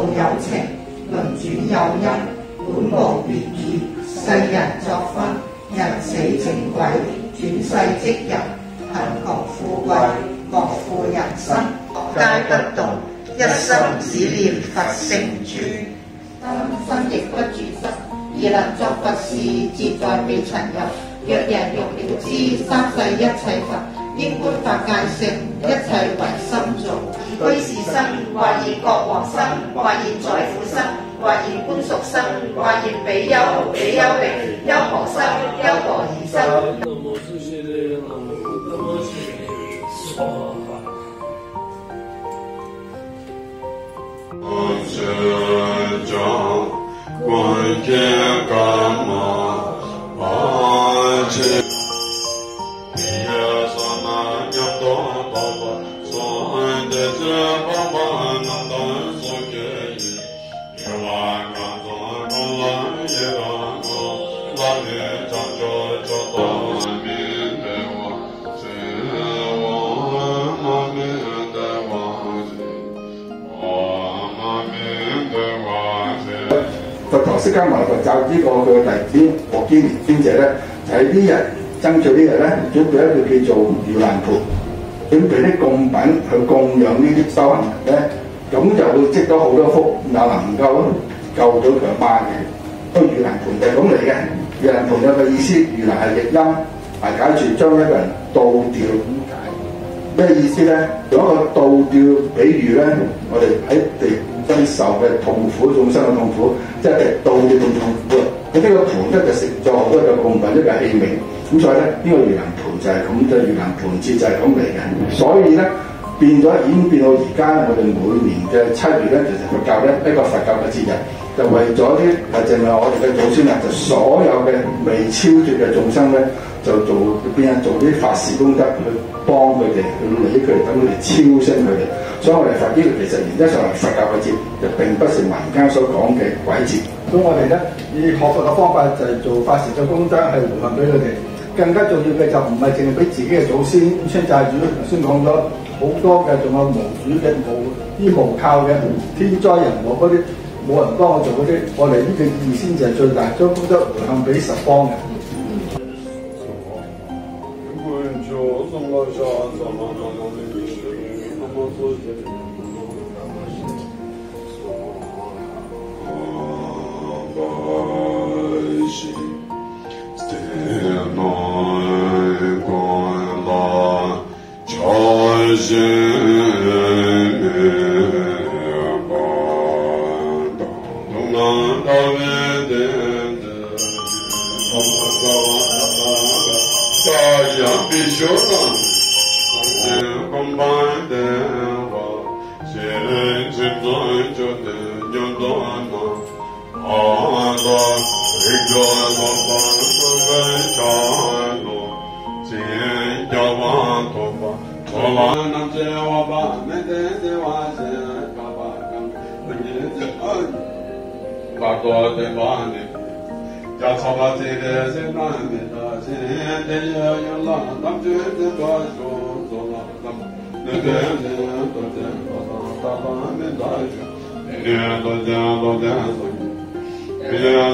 有情，輪轉有因，本無別意。世人作婚，人死情鬼，轉世即人，貧窮富貴，各負人生，皆不動，一心只念佛成住。身亦不住失，而能作佛事，自在未曾有。若人欲了知三世一切佛，應觀法界性，一切唯心造。居士生，或現國王生，或現宰父生，或現官屬生，或現比丘、比丘尼、優婆塞、優婆夷生。佛陀釋迦牟尼佛就呢個佢嘅弟子獲堅連尊者咧，就喺呢日爭取呢日咧，準備一個叫做盂蘭盆，準備啲供品去供養呢啲修行人咧，咁就會積到好多福，又能夠救到佢媽嘅。個盂蘭盆就係咁嚟嘅。盂蘭盆有個意思，盂蘭係譯音，係解住將一個人倒吊咁解。咩意思咧？用一個倒吊比喻咧，我哋喺地真受嘅痛苦，眾生嘅痛苦，即係倒吊咁痛苦。咁呢個盤咧就成咗好多嘅供品，一個器皿。咁所以咧，呢個盂蘭盆就係咁嘅，盂蘭盆節就係咁嚟嘅。所以咧變咗演變到而家，我哋每年嘅7月咧，其實佛教咧一個佛教嘅節日，就為咗啲淨係我哋嘅祖先啊，就所有嘅未超脫嘅眾生咧，就變咗做啲法事功德去幫佢哋，去理佢哋，等佢哋超升佢哋。所以我哋佛呢個其實原則上係佛教嘅節，就並不是民間所講嘅鬼節。咁我哋咧以學佛嘅方法就係做法事嘅功德，係回向俾佢哋。更加重要嘅就唔係淨係俾自己嘅祖先稱債主，頭先講咗好多嘅，仲有無主嘅、無依無靠嘅天災人禍嗰啲，冇人幫我做嗰啲，我哋呢個意先至係最大，將功德回向俾十方嘅。Ella